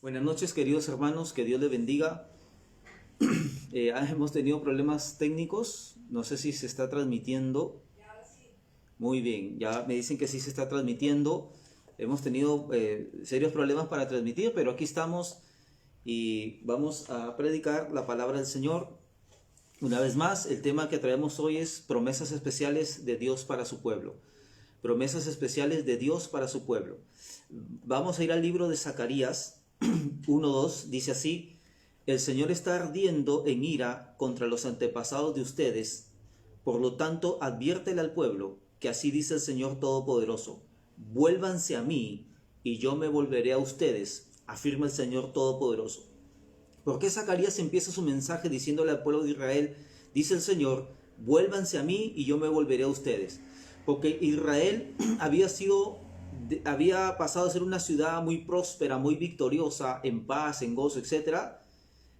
Buenas noches, queridos hermanos, que Dios les bendiga. Hemos tenido problemas técnicos, no sé si se está transmitiendo. Muy bien, ya me dicen que sí se está transmitiendo. Hemos tenido serios problemas para transmitir, pero aquí estamos y vamos a predicar la palabra del Señor. Una vez más, el tema que traemos hoy es promesas especiales de Dios para su pueblo. Promesas especiales de Dios para su pueblo. Vamos a ir al libro de Zacarías 1:2, dice así: el Señor está ardiendo en ira contra los antepasados de ustedes, por lo tanto adviértele al pueblo que así dice el Señor Todopoderoso: vuélvanse a mí y yo me volveré a ustedes, afirma el Señor Todopoderoso. ¿Por qué Zacarías empieza su mensaje diciéndole al pueblo de Israel, dice el Señor, vuélvanse a mí y yo me volveré a ustedes? Porque Israel había pasado a ser una ciudad muy próspera, muy victoriosa, en paz, en gozo, etc.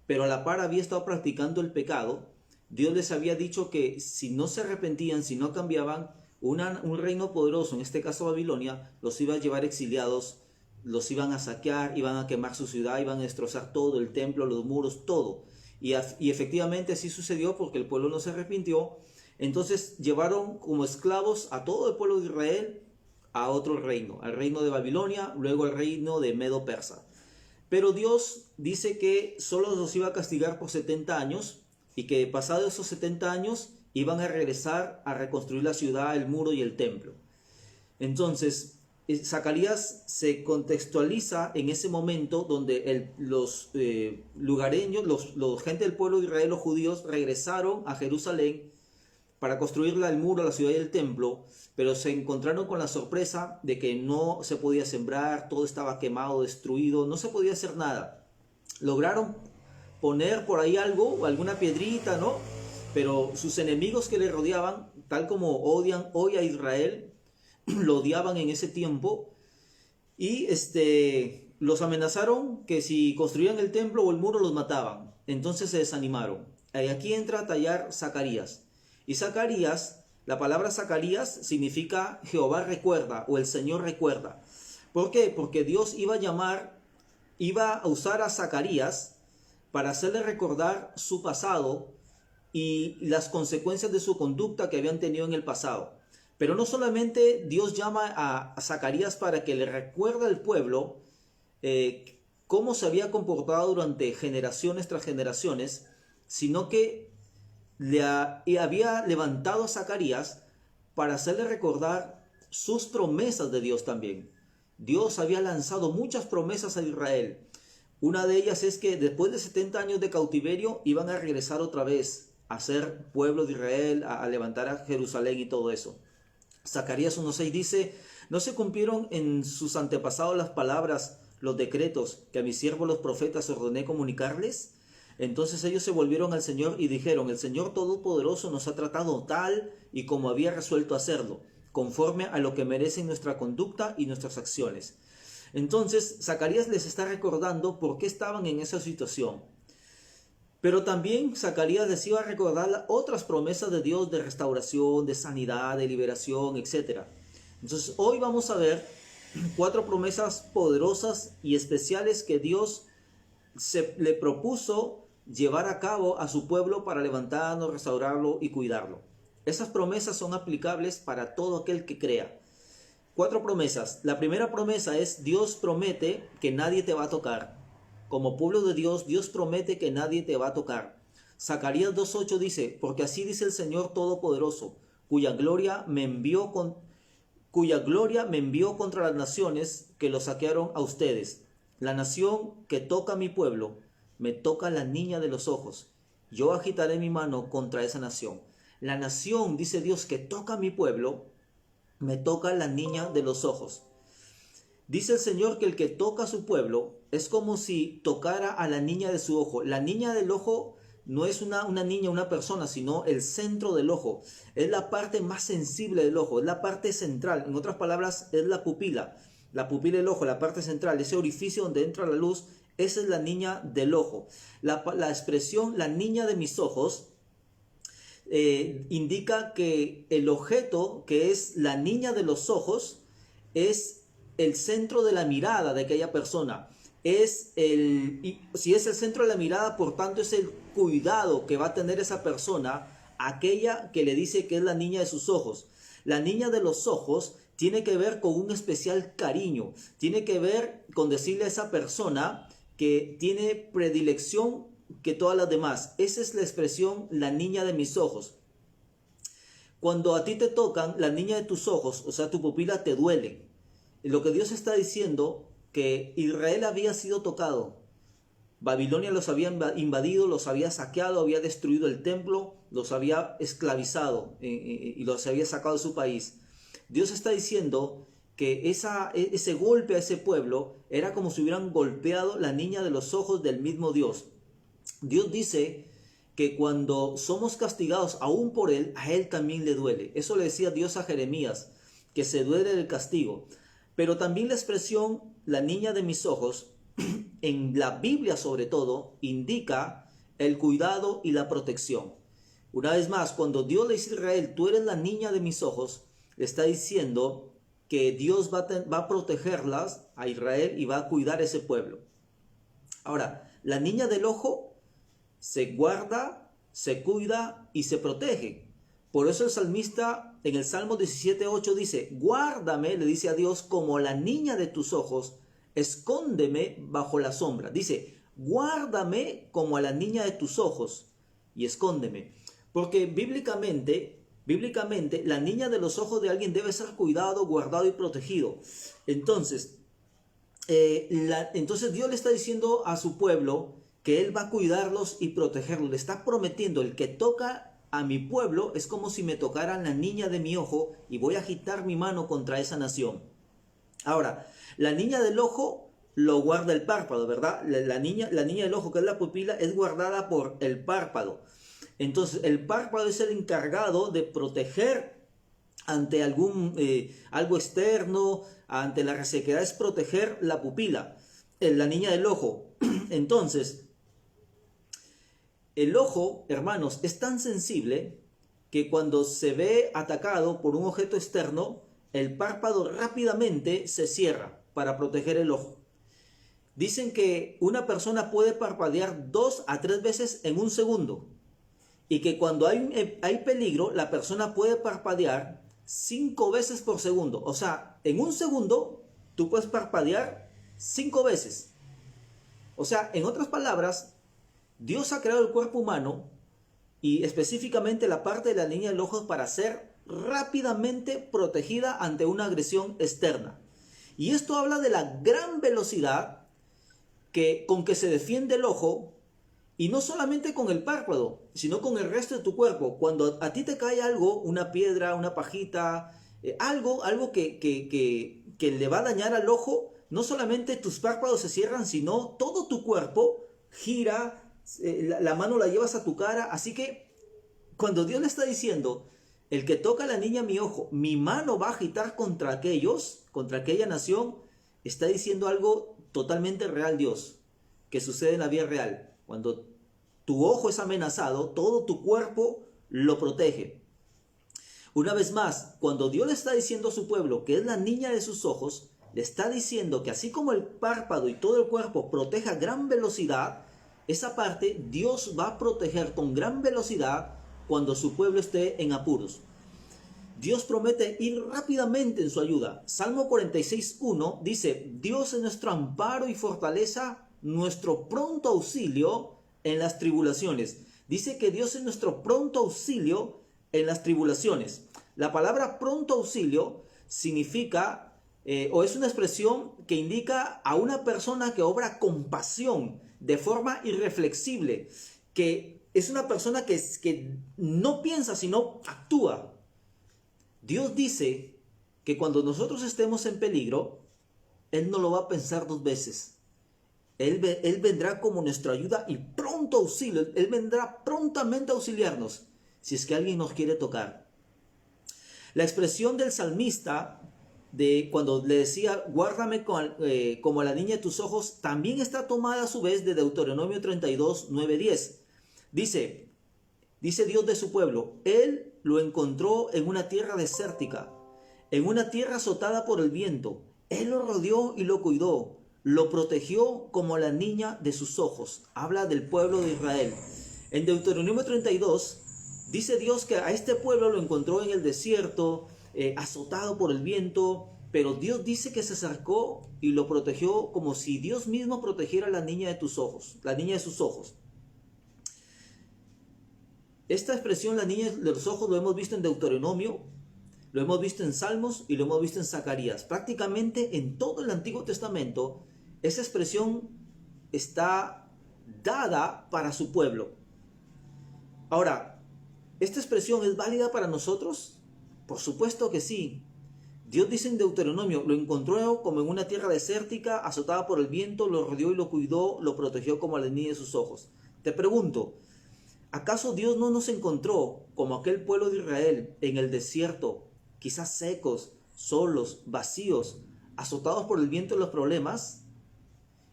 Pero a la par había estado practicando el pecado. Dios les había dicho que si no se arrepentían, si no cambiaban, un reino poderoso, en este caso Babilonia, los iba a llevar exiliados, los iban a saquear, iban a quemar su ciudad, iban a destrozar todo, el templo, los muros, todo. Y efectivamente así sucedió porque el pueblo no se arrepintió. Entonces llevaron como esclavos a todo el pueblo de Israel a otro reino, al reino de Babilonia, luego al reino de Medo-Persa. Pero Dios dice que solo los iba a castigar por 70 años y que pasados esos 70 años iban a regresar a reconstruir la ciudad, el muro y el templo. Entonces, Zacarías se contextualiza en ese momento donde los lugareños, los gente del pueblo de Israel, los judíos, regresaron a Jerusalén para construir el muro, la ciudad y el templo, pero se encontraron con la sorpresa de que no se podía sembrar, todo estaba quemado, destruido, no se podía hacer nada. Lograron poner por ahí algo, alguna piedrita, ¿no? Pero sus enemigos que le rodeaban, tal como odian hoy a Israel, lo odiaban en ese tiempo y los amenazaron que si construían el templo o el muro los mataban. Entonces se desanimaron. Y aquí entra a tallar Zacarías. Y Zacarías, la palabra Zacarías significa Jehová recuerda o el Señor recuerda. ¿Por qué? Porque Dios iba a usar a Zacarías para hacerle recordar su pasado y las consecuencias de su conducta que habían tenido en el pasado. Pero no solamente Dios llama a Zacarías para que le recuerde al pueblo cómo se había comportado durante generaciones tras generaciones, sino que había levantado a Zacarías para hacerle recordar sus promesas de Dios también. Dios había lanzado muchas promesas a Israel. Una de ellas es que después de 70 años de cautiverio iban a regresar otra vez a ser pueblo de Israel, a levantar a Jerusalén y todo eso. Zacarías 1:6 dice: ¿no se cumplieron en sus antepasados las palabras, los decretos que a mis siervos los profetas ordené comunicarles? Entonces ellos se volvieron al Señor y dijeron: el Señor Todopoderoso nos ha tratado tal y como había resuelto hacerlo, conforme a lo que merecen nuestra conducta y nuestras acciones. Entonces Zacarías les está recordando por qué estaban en esa situación. Pero también Zacarías les iba a recordar otras promesas de Dios de restauración, de sanidad, de liberación, etc. Entonces hoy vamos a ver 4 promesas poderosas y especiales que Dios le propuso llevar a cabo a su pueblo para levantarlo, restaurarlo y cuidarlo. Esas promesas son aplicables para todo aquel que crea. 4 promesas. La primera promesa es: Dios promete que nadie te va a tocar. Como pueblo de Dios, Dios promete que nadie te va a tocar. Zacarías 2:8 dice: porque así dice el Señor Todopoderoso, cuya gloria me envió contra las naciones que lo saquearon a ustedes. La nación que toca a mi pueblo, me toca la niña de los ojos. Yo agitaré mi mano contra esa nación. La nación, dice Dios, que toca a mi pueblo, me toca la niña de los ojos. Dice el Señor que el que toca a su pueblo es como si tocara a la niña de su ojo. La niña del ojo no es una niña, una persona, sino el centro del ojo. Es la parte más sensible del ojo, es la parte central. En otras palabras, es la pupila. La pupila del ojo, la parte central, ese orificio donde entra la luz, esa es la niña del ojo. La expresión la niña de mis ojos indica que el objeto, que es la niña de los ojos, es el centro de la mirada de aquella persona. si es el centro de la mirada, por tanto es el cuidado que va a tener esa persona, aquella que le dice que es la niña de sus ojos. La niña de los ojos tiene que ver con un especial cariño, tiene que ver con decirle a esa persona que tiene predilección que todas las demás. Esa es la expresión, la niña de mis ojos. Cuando a ti te tocan, la niña de tus ojos, o sea, tu pupila te duele. Lo que Dios está diciendo, que Israel había sido tocado. Babilonia los había invadido, los había saqueado, había destruido el templo, los había esclavizado y los había sacado de su país. Dios está diciendo que ese golpe a ese pueblo era como si hubieran golpeado la niña de los ojos del mismo Dios. Dios dice que cuando somos castigados aún por Él, a Él también le duele. Eso le decía Dios a Jeremías, que se duele del castigo. Pero también la expresión, la niña de mis ojos, en la Biblia sobre todo, indica el cuidado y la protección. Una vez más, cuando Dios le dice a Israel, tú eres la niña de mis ojos, le está diciendo que Dios va a protegerlas a Israel y va a cuidar ese pueblo. Ahora, la niña del ojo se guarda, se cuida y se protege. Por eso el salmista en el Salmo 17:8 dice, guárdame, le dice a Dios, como la niña de tus ojos, escóndeme bajo la sombra. Dice, guárdame como a la niña de tus ojos y escóndeme. Porque bíblicamente, la niña de los ojos de alguien debe ser cuidado, guardado y protegido. Entonces Dios le está diciendo a su pueblo que Él va a cuidarlos y protegerlos. Le está prometiendo, el que toca a mi pueblo es como si me tocara la niña de mi ojo y voy a agitar mi mano contra esa nación. Ahora, la niña del ojo lo guarda el párpado, ¿verdad? La niña del ojo, que es la pupila, es guardada por el párpado. Entonces, el párpado es el encargado de proteger ante algo externo, ante la resequedad, es proteger la pupila, la niña del ojo. Entonces, el ojo, hermanos, es tan sensible que cuando se ve atacado por un objeto externo, el párpado rápidamente se cierra para proteger el ojo. Dicen que una persona puede parpadear 2 a 3 veces en un segundo y que cuando hay peligro, la persona puede parpadear 5 veces por segundo. O sea, en un segundo tú puedes parpadear 5 veces. O sea, en otras palabras, Dios ha creado el cuerpo humano y específicamente la parte de la niña del ojo para ser rápidamente protegida ante una agresión externa. Y esto habla de la gran velocidad con que se defiende el ojo, y no solamente con el párpado, sino con el resto de tu cuerpo. Cuando a ti te cae algo, una piedra, una pajita, algo que le va a dañar al ojo, no solamente tus párpados se cierran, sino todo tu cuerpo gira, la mano la llevas a tu cara. Así que cuando Dios le está diciendo, el que toca a la niña mi ojo, mi mano va a agitar contra aquella nación, está diciendo algo totalmente real Dios, que sucede en la vida real. Cuando tu ojo es amenazado, todo tu cuerpo lo protege. Una vez más, cuando Dios le está diciendo a su pueblo que es la niña de sus ojos, le está diciendo que así como el párpado y todo el cuerpo protege a gran velocidad, esa parte Dios va a proteger con gran velocidad cuando su pueblo esté en apuros. Dios promete ir rápidamente en su ayuda. Salmo 46:1 dice, Dios es nuestro amparo y fortaleza, nuestro pronto auxilio en las tribulaciones. Dice que Dios es nuestro pronto auxilio en las tribulaciones. La palabra pronto auxilio significa, o es una expresión que indica a una persona que obra con pasión, de forma irreflexible, que es una persona que no piensa, sino actúa. Dios dice que cuando nosotros estemos en peligro, Él no lo va a pensar 2 veces. Él vendrá como nuestra ayuda y pronto auxilio. Él vendrá prontamente a auxiliarnos si es que alguien nos quiere tocar. La expresión del salmista de cuando le decía, guárdame como a la niña de tus ojos, también está tomada a su vez de Deuteronomio 32, 9, 10. Dice Dios de su pueblo, Él lo encontró en una tierra desértica, en una tierra azotada por el viento. Él lo rodeó y lo cuidó. lo protegió como la niña de sus ojos. Habla del pueblo de Israel. En Deuteronomio 32 dice Dios que a este pueblo lo encontró en el desierto, azotado por el viento, pero Dios dice que se acercó y lo protegió como si Dios mismo protegiera a la niña de tus ojos, la niña de sus ojos. Esta expresión, la niña de los ojos, lo hemos visto en Deuteronomio, lo hemos visto en Salmos y lo hemos visto en Zacarías. Prácticamente en todo el Antiguo Testamento, esa expresión está dada para su pueblo. Ahora, ¿esta expresión es válida para nosotros? Por supuesto que sí. Dios dice en Deuteronomio, lo encontró como en una tierra desértica, azotada por el viento, lo rodeó y lo cuidó, lo protegió como a la niña de sus ojos. Te pregunto, ¿acaso Dios no nos encontró como aquel pueblo de Israel en el desierto, quizás secos, solos, vacíos, azotados por el viento y los problemas?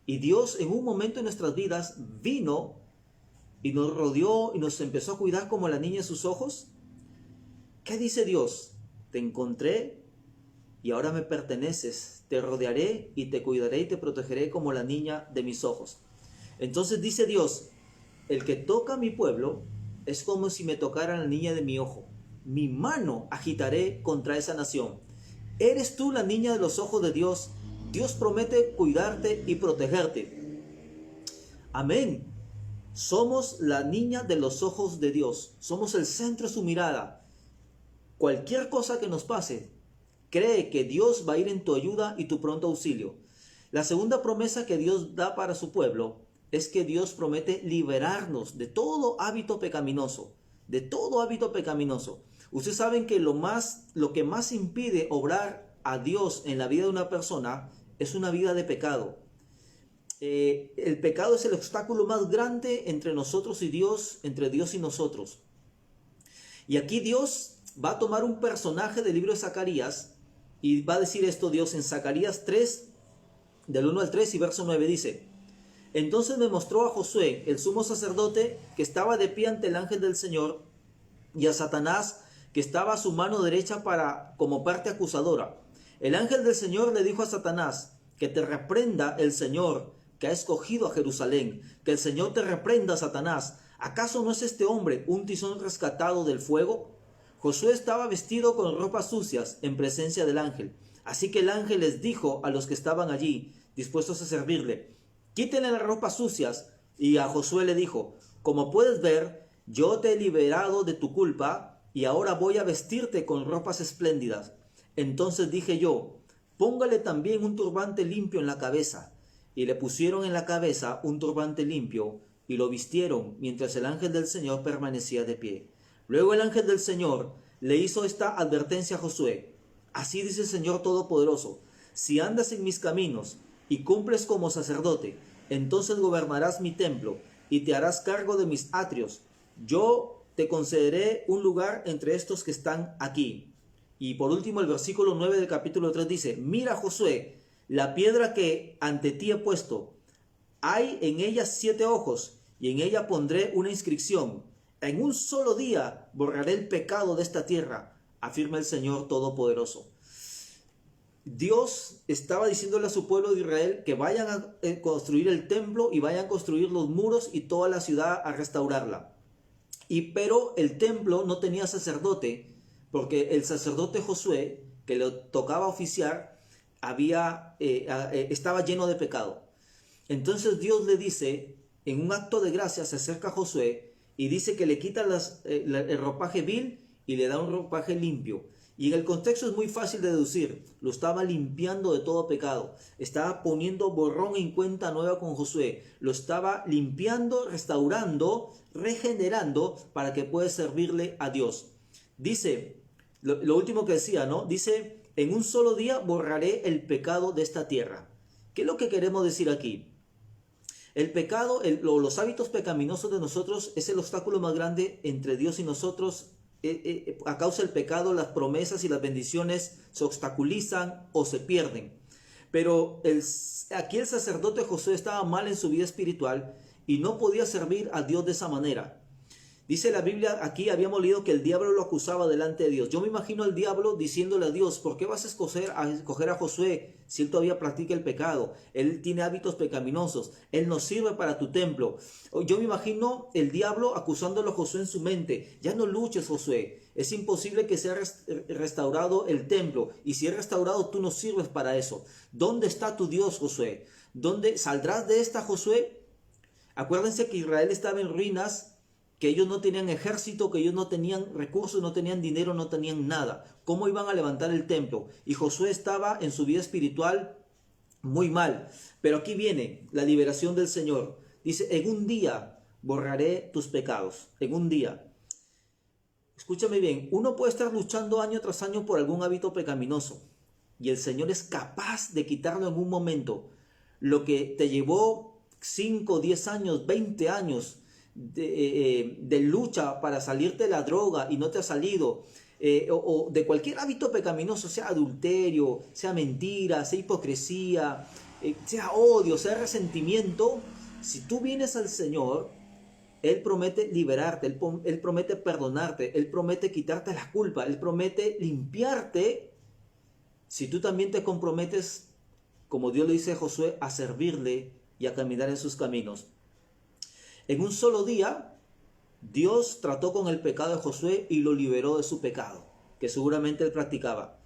Y Dios en un momento en nuestras vidas vino y nos rodeó y nos empezó a cuidar como a la niña de sus ojos. ¿Qué dice Dios? Te encontré y ahora me perteneces, te rodearé y te cuidaré y te protegeré como la niña de mis ojos. Entonces dice Dios, el que toca a mi pueblo es como si me tocara la niña de mi ojo. Mi mano agitaré contra esa nación. ¿Eres tú la niña de los ojos de Dios? Dios promete cuidarte y protegerte. Amén. Somos la niña de los ojos de Dios. Somos el centro de su mirada. Cualquier cosa que nos pase, cree que Dios va a ir en tu ayuda y tu pronto auxilio. La segunda promesa que Dios da para su pueblo es que Dios promete liberarnos de todo hábito pecaminoso. De todo hábito pecaminoso. Ustedes saben que lo que más impide obrar a Dios en la vida de una persona es una vida de pecado. El pecado es el obstáculo más grande entre nosotros y Dios, entre Dios y nosotros. Y aquí Dios va a tomar un personaje del libro de Zacarías y va a decir esto Dios en Zacarías 3, del 1 al 3 y verso 9 dice: Entonces me mostró a Josué, el sumo sacerdote, que estaba de pie ante el ángel del Señor, y a Satanás, que estaba a su mano derecha como parte acusadora. El ángel del Señor le dijo a Satanás: que te reprenda el Señor, que ha escogido a Jerusalén. Que el Señor te reprenda, Satanás. ¿Acaso no es este hombre un tizón rescatado del fuego? Josué estaba vestido con ropas sucias en presencia del ángel. Así que el ángel les dijo a los que estaban allí, dispuestos a servirle: quítenle las ropas sucias. Y a Josué le dijo: como puedes ver, yo te he liberado de tu culpa y ahora voy a vestirte con ropas espléndidas. Entonces dije yo: póngale también un turbante limpio en la cabeza. Y le pusieron en la cabeza un turbante limpio y lo vistieron mientras el ángel del Señor permanecía de pie. Luego el ángel del Señor le hizo esta advertencia a Josué: así dice el Señor Todopoderoso, si andas en mis caminos y cumples como sacerdote, entonces gobernarás mi templo y te harás cargo de mis atrios. Yo te concederé un lugar entre estos que están aquí. Y por último el versículo 9 del capítulo 3 dice: mira, Josué, la piedra que ante ti he puesto, hay en ella 7 ojos, y en ella pondré una inscripción: en un solo día borraré el pecado de esta tierra, afirma el Señor Todopoderoso. Dios estaba diciéndole a su pueblo de Israel que vayan a construir el templo y vayan a construir los muros y toda la ciudad a restaurarla. Pero el templo no tenía sacerdote, porque el sacerdote Josué, que le tocaba oficiar, estaba lleno de pecado. Entonces Dios le dice, en un acto de gracia se acerca a Josué y dice que le quita el ropaje vil y le da un ropaje limpio. Y en el contexto es muy fácil de deducir: lo estaba limpiando de todo pecado, estaba poniendo borrón en cuenta nueva con Josué, lo estaba limpiando, restaurando, regenerando para que pueda servirle a Dios. Dice, lo último que decía, ¿no? Dice: en un solo día borraré el pecado de esta tierra. ¿Qué es lo que queremos decir aquí? El pecado, los hábitos pecaminosos de nosotros es el obstáculo más grande entre Dios y nosotros. A causa del pecado, las promesas y las bendiciones se obstaculizan o se pierden. Pero aquí el sacerdote Josué estaba mal en su vida espiritual y no podía servir a Dios de esa manera. Dice la Biblia, aquí habíamos leído que el diablo lo acusaba delante de Dios. Yo me imagino al diablo diciéndole a Dios, ¿por qué vas a escoger a Josué si él todavía practica el pecado? Él tiene hábitos pecaminosos, él no sirve para tu templo. Yo me imagino el diablo acusándolo a Josué en su mente. Ya no luches, Josué, es imposible que sea restaurado el templo, y si es restaurado tú no sirves para eso. ¿Dónde está tu Dios, Josué? ¿Dónde saldrás de esta, Josué? Acuérdense que Israel estaba en ruinas, que ellos no tenían ejército, que ellos no tenían recursos, no tenían dinero, no tenían nada. ¿Cómo iban a levantar el templo? Y Josué estaba en su vida espiritual muy mal. Pero aquí viene la liberación del Señor. Dice, en un día borraré tus pecados. En un día. Escúchame bien, uno puede estar luchando año tras año por algún hábito pecaminoso. Y el Señor es capaz de quitarlo en un momento. Lo que te llevó 5, 10 años, 20 años de lucha para salirte de la droga y no te ha salido, o de cualquier hábito pecaminoso, sea adulterio, sea mentira, sea hipocresía, sea odio, sea resentimiento. Si tú vienes al Señor, Él promete liberarte, Él promete perdonarte, Él promete quitarte la culpa, Él promete limpiarte, si tú también te comprometes, como Dios le dice a Josué, a servirle y a caminar en sus caminos. En un solo día, Dios trató con el pecado de Josué y lo liberó de su pecado, que seguramente él practicaba.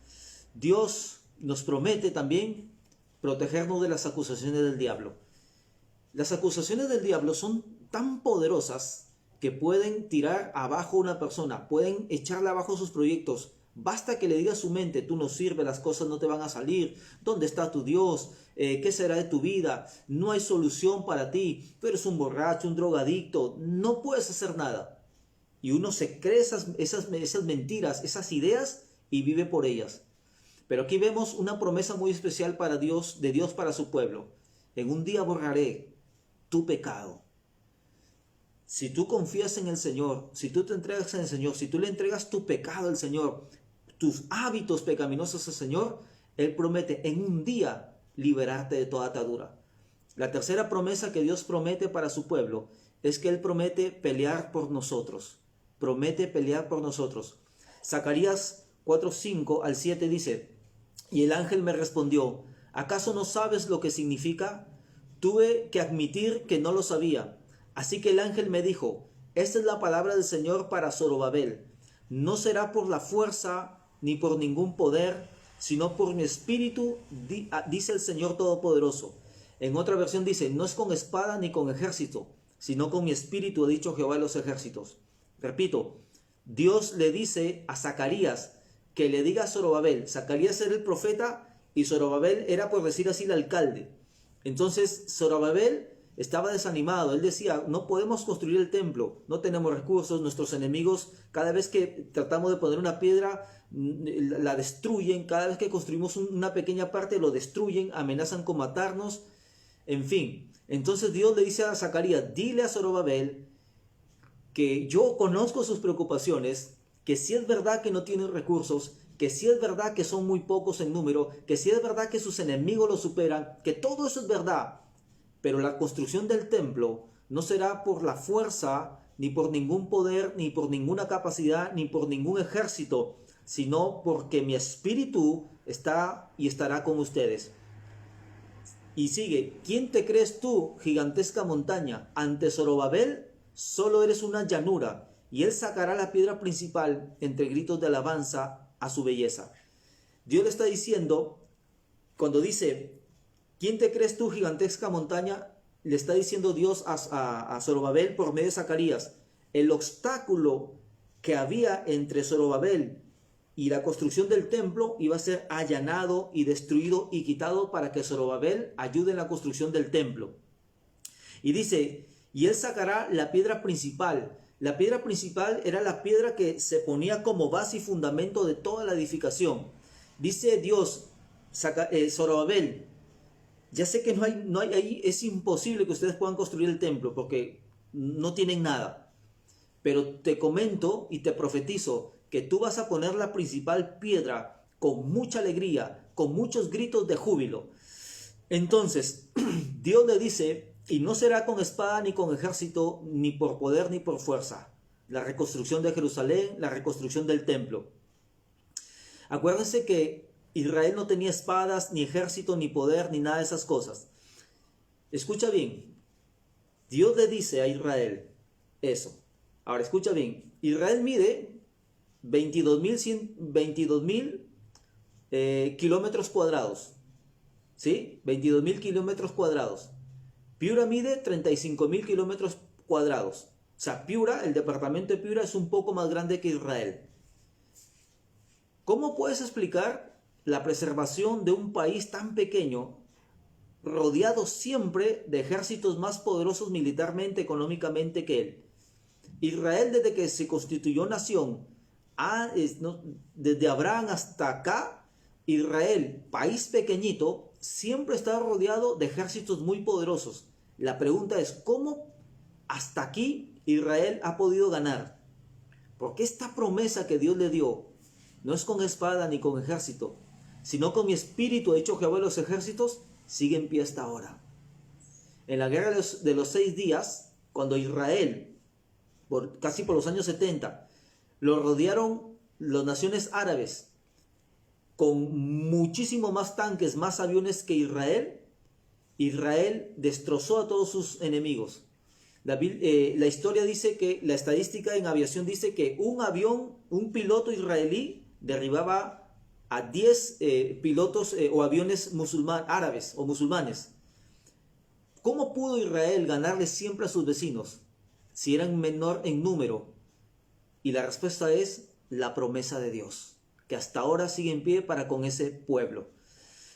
Dios nos promete también protegernos de las acusaciones del diablo. Las acusaciones del diablo son tan poderosas que pueden tirar abajo a una persona, pueden echarle abajo sus proyectos. Basta que le diga a su mente, tú no sirves, las cosas no te van a salir, ¿dónde está tu Dios? ¿Qué será de tu vida? No hay solución para ti, tú eres un borracho, un drogadicto, no puedes hacer nada. Y uno se cree esas mentiras, esas ideas y vive por ellas. Pero aquí vemos una promesa muy especial para Dios, de Dios para su pueblo. En un día borraré tu pecado. Si tú confías en el Señor, si tú te entregas en el Señor, si tú le entregas tu pecado al Señor, tus hábitos pecaminosos al Señor, Él promete en un día liberarte de toda atadura. La tercera promesa que Dios promete para su pueblo es que Él promete pelear por nosotros. Promete pelear por nosotros. Zacarías 4:5 al 7 dice, y el ángel me respondió, ¿acaso no sabes lo que significa? Tuve que admitir que no lo sabía. Así que el ángel me dijo, esta es la palabra del Señor para Zorobabel. No será por la fuerza ni por ningún poder, sino por mi espíritu, dice el Señor Todopoderoso. En otra versión dice, no es con espada ni con ejército, sino con mi espíritu, ha dicho Jehová de los ejércitos. Repito, Dios le dice a Zacarías que le diga a Zorobabel. Zacarías era el profeta y Zorobabel era, por decir así, el alcalde. Entonces Zorobabel estaba desanimado, él decía, no podemos construir el templo, no tenemos recursos, nuestros enemigos, cada vez que tratamos de poner una piedra, la destruyen, cada vez que construimos una pequeña parte, lo destruyen, amenazan con matarnos, en fin. Entonces Dios le dice a Zacarías, dile a Zorobabel que yo conozco sus preocupaciones, que si es verdad que no tienen recursos, que si es verdad que son muy pocos en número, que si es verdad que sus enemigos los superan, que todo eso es verdad. Pero la construcción del templo no será por la fuerza, ni por ningún poder, ni por ninguna capacidad, ni por ningún ejército, sino porque mi espíritu está y estará con ustedes. Y sigue, ¿quién te crees tú, gigantesca montaña? Ante Zorobabel solo eres una llanura, y él sacará la piedra principal entre gritos de alabanza a su belleza. Dios le está diciendo, cuando dice, ¿quién te crees tú, gigantesca montaña? Le está diciendo Dios a Zorobabel por medio de Zacarías. El obstáculo que había entre Zorobabel y la construcción del templo iba a ser allanado y destruido y quitado para que Zorobabel ayude en la construcción del templo. Y dice, y él sacará la piedra principal. La piedra principal era la piedra que se ponía como base y fundamento de toda la edificación. Dice Dios, Zorobabel, ya sé que no hay ahí, es imposible que ustedes puedan construir el templo porque no tienen nada. Pero te comento y te profetizo que tú vas a poner la principal piedra con mucha alegría, con muchos gritos de júbilo. Entonces, Dios le dice, y no será con espada ni con ejército, ni por poder ni por fuerza. la reconstrucción de Jerusalén, la reconstrucción del templo. Acuérdense que Israel no tenía espadas, ni ejército, ni poder, ni nada de esas cosas. Escucha bien, Dios le dice a Israel eso. Ahora escucha bien, Israel mide 22.000 kilómetros cuadrados, ¿sí? 22.000 kilómetros cuadrados. Piura mide 35.000 kilómetros cuadrados. O sea, Piura, el departamento de Piura es un poco más grande que Israel. ¿Cómo puedes explicar la preservación de un país tan pequeño, rodeado siempre de ejércitos más poderosos militarmente, económicamente que él? Israel, desde que se constituyó nación, desde Abraham hasta acá, Israel, país pequeñito, siempre está rodeado de ejércitos muy poderosos. La pregunta es, ¿cómo hasta aquí Israel ha podido ganar? Porque esta promesa que Dios le dio no es con espada ni con ejército, sino con mi espíritu, ha dicho Jehová de los ejércitos, sigue en pie hasta ahora. En la guerra de los 6 días, cuando Israel, casi por los años 70, lo rodearon las naciones árabes con muchísimo más tanques, más aviones que Israel, Israel destrozó a todos sus enemigos. La historia dice que, la estadística en aviación dice que un piloto israelí derribaba a 10 pilotos o aviones árabes o musulmanes. ¿Cómo pudo Israel ganarle siempre a sus vecinos si eran menor en número? Y la respuesta es la promesa de Dios, que hasta ahora sigue en pie para con ese pueblo.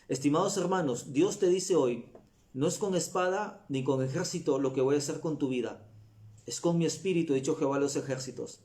Estimados hermanos, Dios te dice hoy, no es con espada ni con ejército lo que voy a hacer con tu vida, es con mi espíritu, ha dicho Jehová de los ejércitos.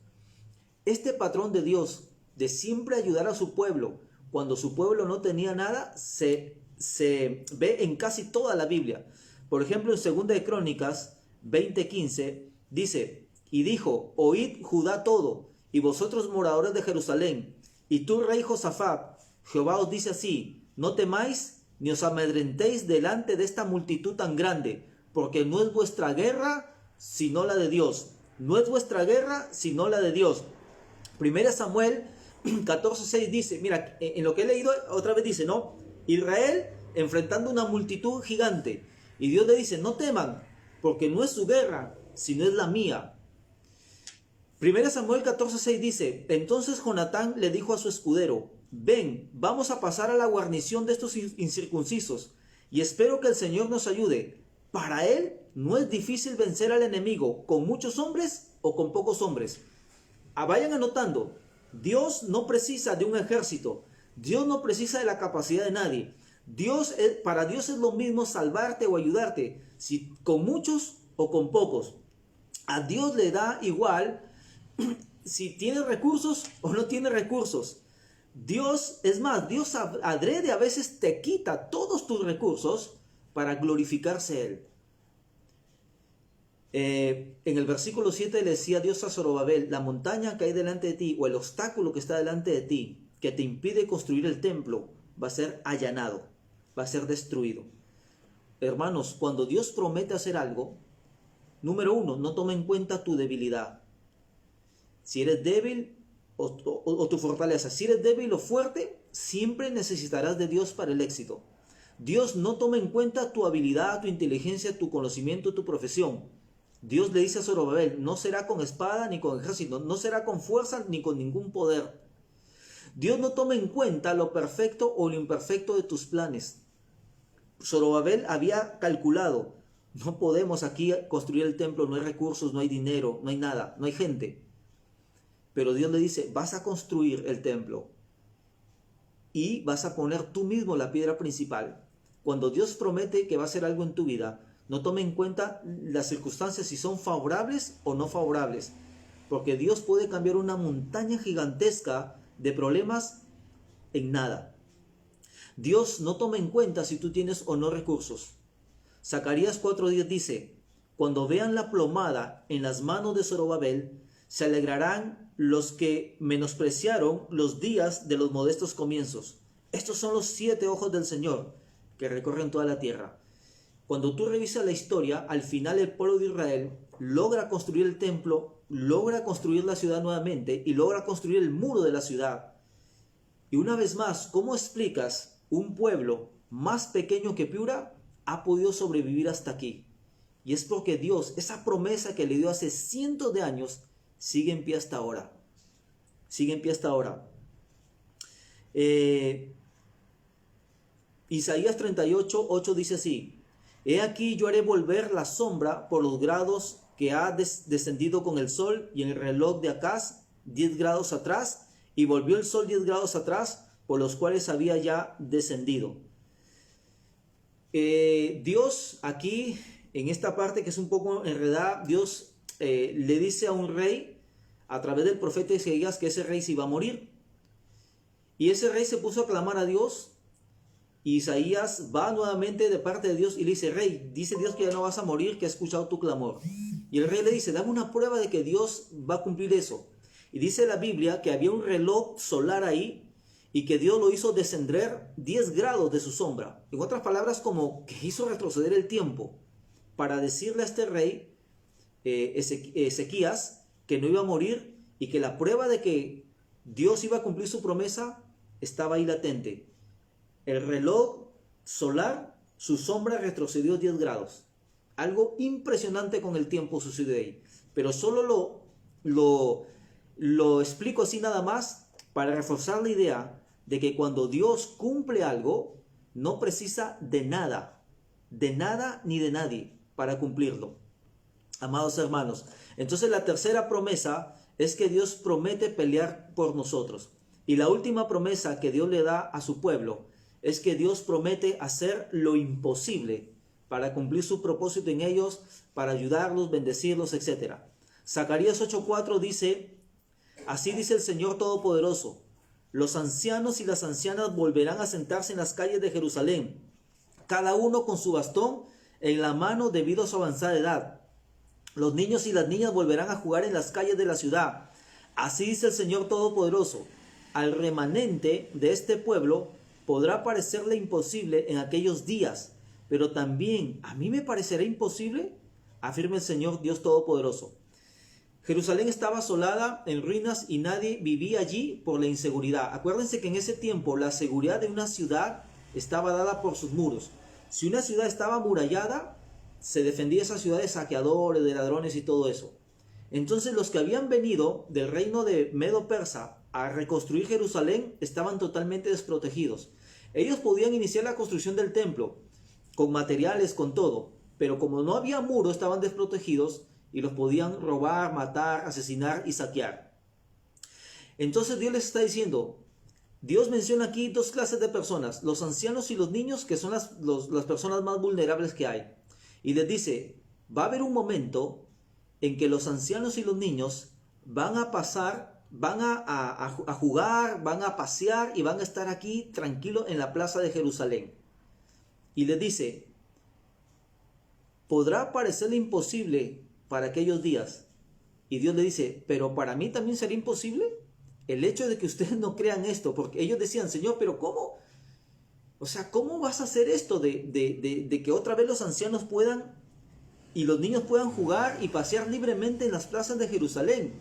Este patrón de Dios, de siempre ayudar a su pueblo, cuando su pueblo no tenía nada, se ve en casi toda la Biblia. Por ejemplo, en 2 de Crónicas 20:15 dice, y dijo, oíd Judá todo, y vosotros moradores de Jerusalén, y tú rey Josafat, Jehová os dice así, no temáis ni os amedrentéis delante de esta multitud tan grande, porque no es vuestra guerra, sino la de Dios. No es vuestra guerra, sino la de Dios. 1 Samuel 14:6 dice, mira, en lo que he leído otra vez dice, ¿no? Israel enfrentando una multitud gigante. Y Dios le dice, no teman, porque no es su guerra, sino es la mía. 1 Samuel 14:6 dice, entonces Jonatán le dijo a su escudero, ven, vamos a pasar a la guarnición de estos incircuncisos, y espero que el Señor nos ayude. Para él no es difícil vencer al enemigo, con muchos hombres o con pocos hombres. Vayan anotando, Dios no precisa de un ejército, Dios no precisa de la capacidad de nadie. Para Dios es lo mismo salvarte o ayudarte, si con muchos o con pocos. A Dios le da igual si tiene recursos o no tiene recursos. Dios, es más, Dios adrede a veces te quita todos tus recursos para glorificarse Él. En el versículo 7 le decía Dios a Zorobabel, la montaña que hay delante de ti o el obstáculo que está delante de ti que te impide construir el templo va a ser allanado, va a ser destruido. Hermanos, cuando Dios promete hacer algo, número 1, no toma en cuenta tu debilidad. Si eres débil o tu fortaleza, si eres débil o fuerte, siempre necesitarás de Dios para el éxito. Dios no toma en cuenta tu habilidad, tu inteligencia, tu conocimiento, tu profesión. Dios le dice a Zorobabel, no será con espada ni con ejército, no será con fuerza ni con ningún poder. Dios no toma en cuenta lo perfecto o lo imperfecto de tus planes. Zorobabel había calculado, no podemos aquí construir el templo, no hay recursos, no hay dinero, no hay nada, no hay gente. Pero Dios le dice, vas a construir el templo y vas a poner tú mismo la piedra principal. Cuando Dios promete que va a hacer algo en tu vida, no tome en cuenta las circunstancias si son favorables o no favorables, porque Dios puede cambiar una montaña gigantesca de problemas en nada. Dios no toma en cuenta si tú tienes o no recursos. Zacarías 4:10 dice, cuando vean la plomada en las manos de Zorobabel, se alegrarán los que menospreciaron los días de los modestos comienzos. Estos son los 7 ojos del Señor que recorren toda la tierra. Cuando tú revisas la historia, al final el pueblo de Israel logra construir el templo, logra construir la ciudad nuevamente y logra construir el muro de la ciudad. Y una vez más, ¿cómo explicas un pueblo más pequeño que Piura ha podido sobrevivir hasta aquí? Y es porque Dios, esa promesa que le dio hace cientos de años, sigue en pie hasta ahora. Sigue en pie hasta ahora. Isaías 38:8 dice así: He aquí yo haré volver la sombra por los grados que ha descendido con el sol, y en el reloj de Acaz 10 grados atrás, y volvió el sol 10 grados atrás, por los cuales había ya descendido. Dios aquí, en esta parte que es un poco enredada, Dios le dice a un rey, a través del profeta Isaías, que ese rey se iba a morir. Y ese rey se puso a clamar a Dios. Y Isaías va nuevamente de parte de Dios y le dice: Rey, dice Dios que ya no vas a morir, que ha escuchado tu clamor. Y el rey le dice: dame una prueba de que Dios va a cumplir eso. Y dice la Biblia que había un reloj solar ahí y que Dios lo hizo descender 10 grados de su sombra. En otras palabras, como que hizo retroceder el tiempo para decirle a este rey, Ezequías, que no iba a morir y que la prueba de que Dios iba a cumplir su promesa estaba ahí latente. El reloj solar, su sombra retrocedió 10 grados. Algo impresionante con el tiempo sucede ahí. Pero solo lo explico así nada más para reforzar la idea de que cuando Dios cumple algo, no precisa de nada ni de nadie para cumplirlo. Amados hermanos, entonces la tercera promesa es que Dios promete pelear por nosotros. Y la última promesa que Dios le da a su pueblo es que Dios promete hacer lo imposible para cumplir su propósito en ellos, para ayudarlos, bendecirlos, etc. Zacarías 8:4 dice: Así dice el Señor Todopoderoso: los ancianos y las ancianas volverán a sentarse en las calles de Jerusalén, cada uno con su bastón en la mano debido a su avanzada edad. Los niños y las niñas volverán a jugar en las calles de la ciudad. Así dice el Señor Todopoderoso: al remanente de este pueblo podrá parecerle imposible en aquellos días, pero también a mí me parecerá imposible, afirma el Señor Dios Todopoderoso. Jerusalén estaba asolada, en ruinas, y nadie vivía allí por la inseguridad. Acuérdense que en ese tiempo la seguridad de una ciudad estaba dada por sus muros. Si una ciudad estaba amurallada, se defendía esa ciudad de saqueadores, de ladrones y todo eso. Entonces los que habían venido del reino de Medo-Persa a reconstruir Jerusalén estaban totalmente desprotegidos. Ellos podían iniciar la construcción del templo con materiales, con todo, pero como no había muro, estaban desprotegidos y los podían robar, matar, asesinar y saquear. Entonces Dios les está diciendo, Dios menciona aquí dos clases de personas: los ancianos y los niños, que son las personas más vulnerables que hay. Y les dice, va a haber un momento en que los ancianos y los niños van a pasar, van a jugar, van a pasear y van a estar aquí tranquilos en la plaza de Jerusalén. Y les dice, podrá parecerle imposible para aquellos días. Y Dios le dice, pero para mí también será imposible el hecho de que ustedes no crean esto, porque ellos decían, Señor, pero ¿cómo? O sea, ¿cómo vas a hacer esto de que otra vez los ancianos puedan y los niños puedan jugar y pasear libremente en las plazas de Jerusalén?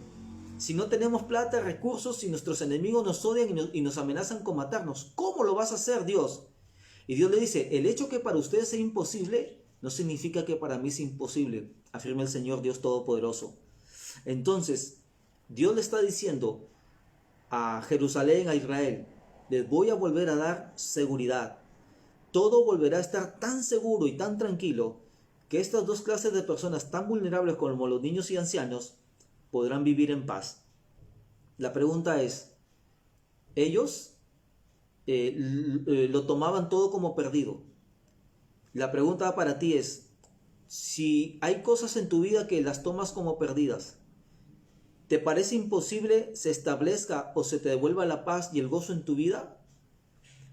Si no tenemos plata, recursos, si nuestros enemigos nos odian y nos amenazan con matarnos, ¿cómo lo vas a hacer, Dios? Y Dios le dice, el hecho que para ustedes sea imposible no significa que para mí sea imposible, afirma el Señor Dios Todopoderoso. Entonces, Dios le está diciendo a Jerusalén, a Israel, les voy a volver a dar seguridad. Todo volverá a estar tan seguro y tan tranquilo que estas dos clases de personas tan vulnerables como los niños y ancianos podrán vivir en paz. La pregunta es, ellos lo tomaban todo como perdido. La pregunta para ti es, si hay cosas en tu vida que las tomas como perdidas, ¿te parece imposible se establezca o se te devuelva la paz y el gozo en tu vida?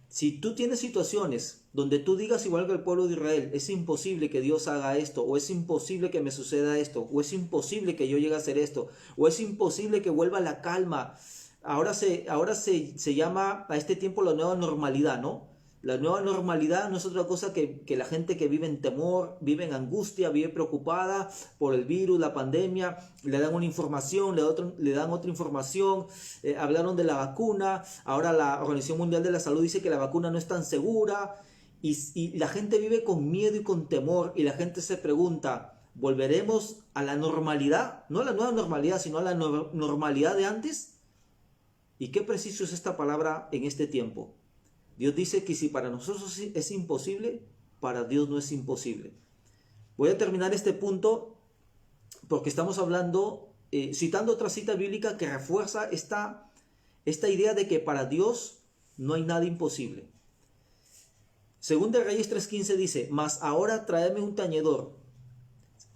Si tú tienes situaciones donde tú digas igual que el pueblo de Israel, es imposible que Dios haga esto, o es imposible que me suceda esto, o es imposible que yo llegue a hacer esto, o es imposible que vuelva la calma. Ahora se llama a este tiempo la nueva normalidad, ¿no? La nueva normalidad no es otra cosa que la gente que vive en temor, vive en angustia, vive preocupada por el virus, la pandemia, le dan una información, le dan otra información, hablaron de la vacuna, ahora la Organización Mundial de la Salud dice que la vacuna no es tan segura y la gente vive con miedo y con temor y la gente se pregunta, ¿volveremos a la normalidad? No a la nueva normalidad, sino a la normalidad de antes. ¿Y qué preciso es esta palabra en este tiempo? Dios dice que si para nosotros es imposible, para Dios no es imposible. Voy a terminar este punto porque estamos hablando, citando otra cita bíblica que refuerza esta idea de que para Dios no hay nada imposible. Según de Reyes 3:15 dice, mas ahora tráeme un tañedor.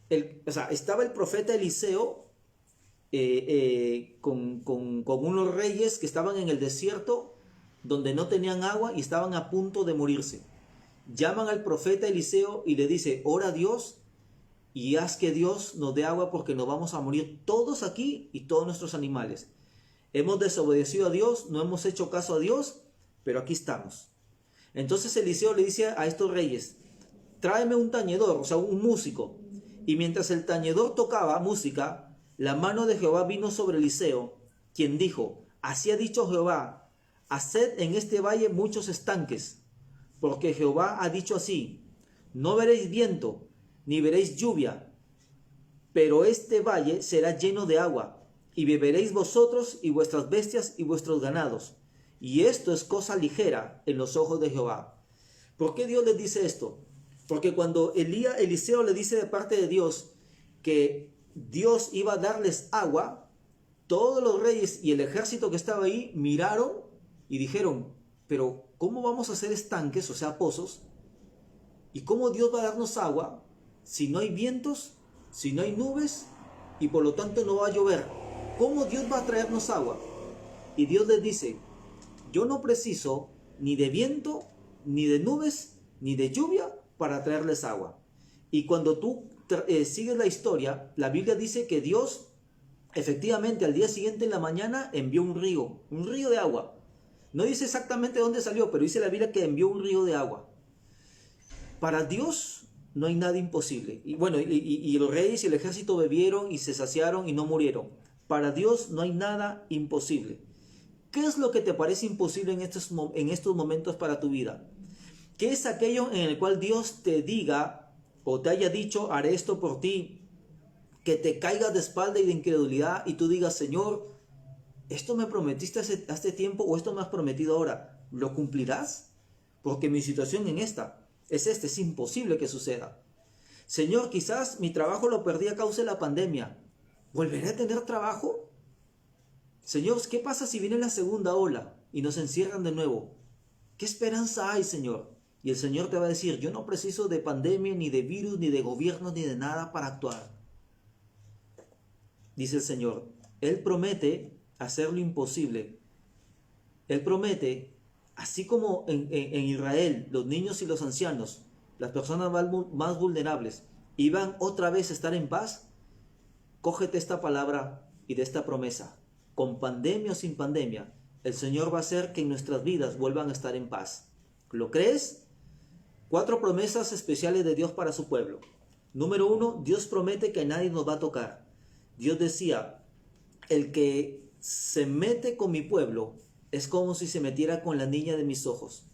Estaba el profeta Eliseo con unos reyes que estaban en el desierto donde no tenían agua y estaban a punto de morirse. Llaman al profeta Eliseo y le dice, ora a Dios y haz que Dios nos dé agua porque nos vamos a morir todos aquí y todos nuestros animales. Hemos desobedecido a Dios, no hemos hecho caso a Dios, pero aquí estamos. Entonces Eliseo le dice a estos reyes, tráeme un tañedor, o sea, un músico. Y mientras el tañedor tocaba música, la mano de Jehová vino sobre Eliseo, quien dijo, así ha dicho Jehová, haced en este valle muchos estanques, porque Jehová ha dicho así, no veréis viento, ni veréis lluvia, pero este valle será lleno de agua, y beberéis vosotros y vuestras bestias y vuestros ganados. Y esto es cosa ligera en los ojos de Jehová. ¿Por qué Dios les dice esto? Porque cuando Eliseo le dice de parte de Dios que Dios iba a darles agua, todos los reyes y el ejército que estaba ahí miraron y dijeron, pero ¿cómo vamos a hacer estanques, o sea, pozos? ¿Y cómo Dios va a darnos agua si no hay vientos, si no hay nubes y por lo tanto no va a llover? ¿Cómo Dios va a traernos agua? Y Dios les dice, yo no preciso ni de viento, ni de nubes, ni de lluvia para traerles agua. Y cuando tú sigues la historia, la Biblia dice que Dios efectivamente al día siguiente en la mañana envió un río de agua. No dice exactamente dónde salió, pero dice la Biblia que envió un río de agua. Para Dios no hay nada imposible. Y bueno, y los reyes y el ejército bebieron y se saciaron y no murieron. Para Dios no hay nada imposible. ¿Qué es lo que te parece imposible en estos momentos para tu vida? ¿Qué es aquello en el cual Dios te diga o te haya dicho, haré esto por ti? Que te caigas de espalda y de incredulidad y tú digas, Señor, ¿esto me prometiste hace tiempo o esto me has prometido ahora? ¿Lo cumplirás? Porque mi situación es imposible que suceda. Señor, quizás mi trabajo lo perdí a causa de la pandemia. ¿Volveré a tener trabajo? Señor, ¿qué pasa si viene la segunda ola y nos encierran de nuevo? ¿Qué esperanza hay, Señor? Y el Señor te va a decir, yo no preciso de pandemia, ni de virus, ni de gobierno, ni de nada para actuar. Dice el Señor, Él promete hacer lo imposible. Él promete, así como en Israel, los niños y los ancianos, las personas más vulnerables, iban otra vez a estar en paz, cógete esta palabra y de esta promesa. Con pandemia o sin pandemia, el Señor va a hacer que en nuestras vidas vuelvan a estar en paz. ¿Lo crees? 4 promesas especiales de Dios para su pueblo. Número 1, Dios promete que nadie nos va a tocar. Dios decía, el que se mete con mi pueblo es como si se metiera con la niña de mis ojos.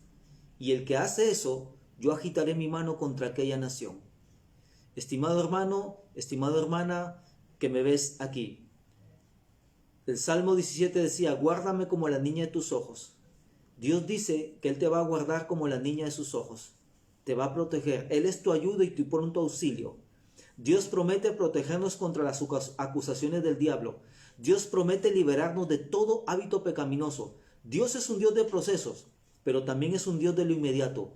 Y el que hace eso, yo agitaré mi mano contra aquella nación. Estimado hermano, estimada hermana, que me ves aquí. El Salmo 17 decía, guárdame como la niña de tus ojos. Dios dice que Él te va a guardar como la niña de sus ojos. Te va a proteger. Él es tu ayuda y tu pronto auxilio. Dios promete protegernos contra las acusaciones del diablo. Dios promete liberarnos de todo hábito pecaminoso. Dios es un Dios de procesos, pero también es un Dios de lo inmediato.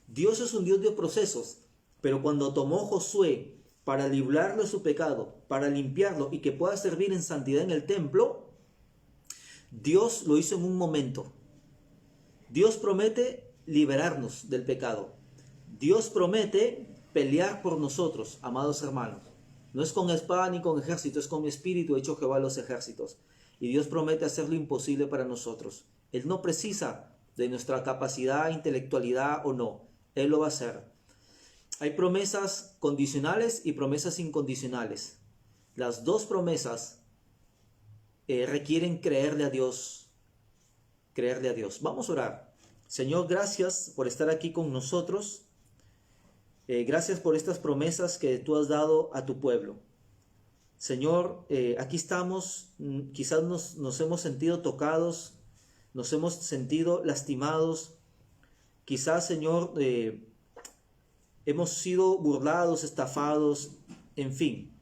Dios es un Dios de procesos, pero cuando tomó Josué para librarlo de su pecado, para limpiarlo y que pueda servir en santidad en el templo, Dios lo hizo en un momento. Dios promete liberarnos del pecado. Dios promete pelear por nosotros, amados hermanos. No es con espada ni con ejército, es con mi espíritu, hecho Jehová los ejércitos. Y Dios promete hacer lo imposible para nosotros. Él no precisa de nuestra capacidad, intelectualidad o no. Él lo va a hacer. Hay promesas condicionales y promesas incondicionales. Las dos promesas requieren creerle a Dios. Creerle a Dios. Vamos a orar. Señor, gracias por estar aquí con nosotros. Gracias por estas promesas que tú has dado a tu pueblo. Señor, aquí estamos, quizás nos hemos sentido tocados, nos hemos sentido lastimados. Quizás, Señor, hemos sido burlados, estafados, en fin.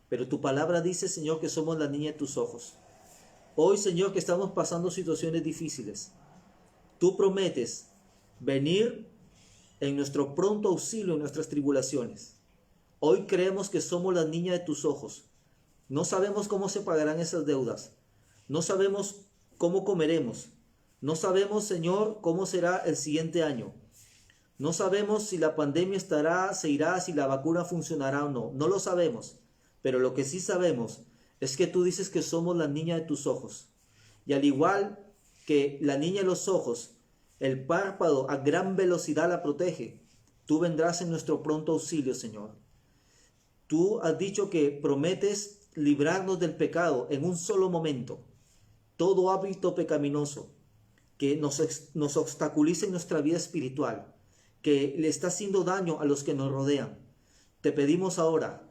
Pero tu palabra dice, Señor, que somos la niña de tus ojos. Hoy, Señor, que estamos pasando situaciones difíciles, tú prometes venir en nuestro pronto auxilio en nuestras tribulaciones. Hoy creemos que somos la niña de tus ojos. No sabemos cómo se pagarán esas deudas. No sabemos cómo comeremos. No sabemos, Señor, cómo será el siguiente año. No sabemos si la pandemia se irá, si la vacuna funcionará o no. No lo sabemos. Pero lo que sí sabemos es que tú dices que somos la niña de tus ojos. Y al igual que la niña de los ojos, el párpado a gran velocidad la protege, tú vendrás en nuestro pronto auxilio, Señor. Tú has dicho que prometes librarnos del pecado en un solo momento. Todo hábito pecaminoso que nos obstaculiza en nuestra vida espiritual, que le está haciendo daño a los que nos rodean. Te pedimos ahora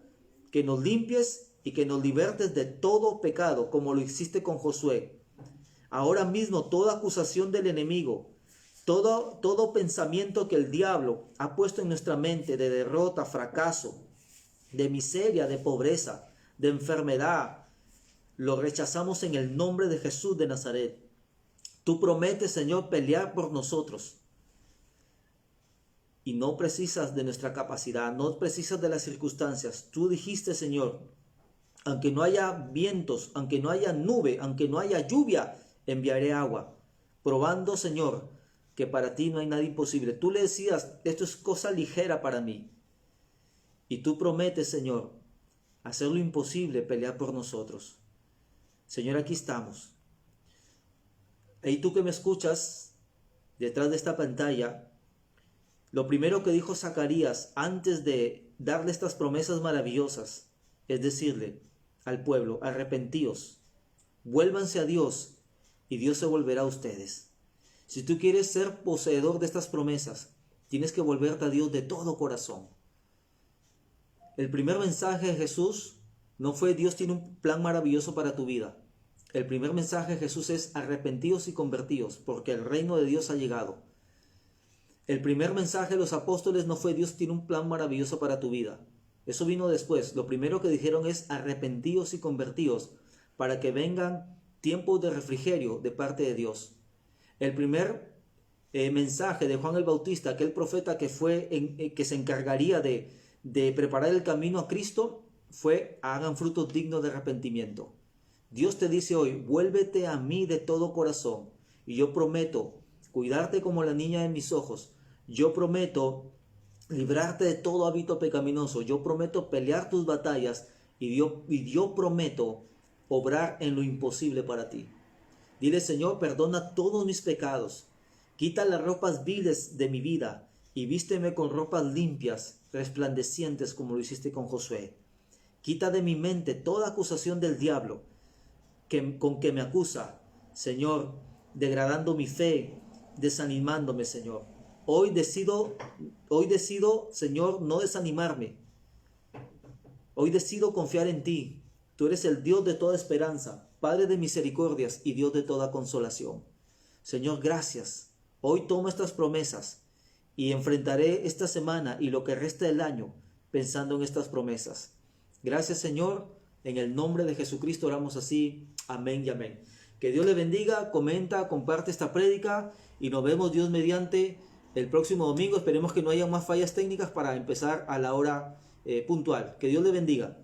que nos limpies y que nos libertes de todo pecado, como lo hiciste con Josué. Ahora mismo toda acusación del enemigo, todo pensamiento que el diablo ha puesto en nuestra mente de derrota, fracaso, de miseria, de pobreza, de enfermedad, lo rechazamos en el nombre de Jesús de Nazaret. Tú prometes, Señor, pelear por nosotros. Y no precisas de nuestra capacidad, no precisas de las circunstancias. Tú dijiste, Señor, aunque no haya vientos, aunque no haya nube, aunque no haya lluvia, enviaré agua. Probando, Señor, que para ti no hay nada imposible. Tú le decías, esto es cosa ligera para mí. Y tú prometes, Señor, hacer lo imposible, pelear por nosotros. Señor, aquí estamos. Y tú que me escuchas detrás de esta pantalla, lo primero que dijo Zacarías antes de darle estas promesas maravillosas es decirle al pueblo, arrepentíos, vuélvanse a Dios y Dios se volverá a ustedes. Si tú quieres ser poseedor de estas promesas, tienes que volverte a Dios de todo corazón. El primer mensaje de Jesús no fue Dios tiene un plan maravilloso para tu vida. El primer mensaje de Jesús es arrepentíos y convertíos, porque el reino de Dios ha llegado. El primer mensaje de los apóstoles no fue Dios tiene un plan maravilloso para tu vida. Eso vino después. Lo primero que dijeron es arrepentíos y convertíos para que vengan tiempos de refrigerio de parte de Dios. El primer mensaje de Juan el Bautista, aquel profeta que se encargaría de preparar el camino a Cristo, fue hagan frutos dignos de arrepentimiento. Dios te dice hoy, vuélvete a mí de todo corazón y yo prometo cuidarte como la niña de mis ojos. Yo prometo librarte de todo hábito pecaminoso. Yo prometo pelear tus batallas y yo prometo obrar en lo imposible para ti. Dile, Señor, perdona todos mis pecados. Quita las ropas viles de mi vida y vísteme con ropas limpias, resplandecientes como lo hiciste con Josué. Quita de mi mente toda acusación del diablo con que me acusa, Señor, degradando mi fe, desanimándome, Señor. Hoy decido, Señor, no desanimarme. Hoy decido confiar en ti. Tú eres el Dios de toda esperanza, Padre de misericordias y Dios de toda consolación. Señor, gracias. Hoy tomo estas promesas y enfrentaré esta semana y lo que resta del año pensando en estas promesas. Gracias, Señor. En el nombre de Jesucristo oramos así. Amén y amén. Que Dios le bendiga, comenta, comparte esta prédica y nos vemos Dios mediante el próximo domingo. Esperemos que no haya más fallas técnicas para empezar a la hora puntual. Que Dios le bendiga.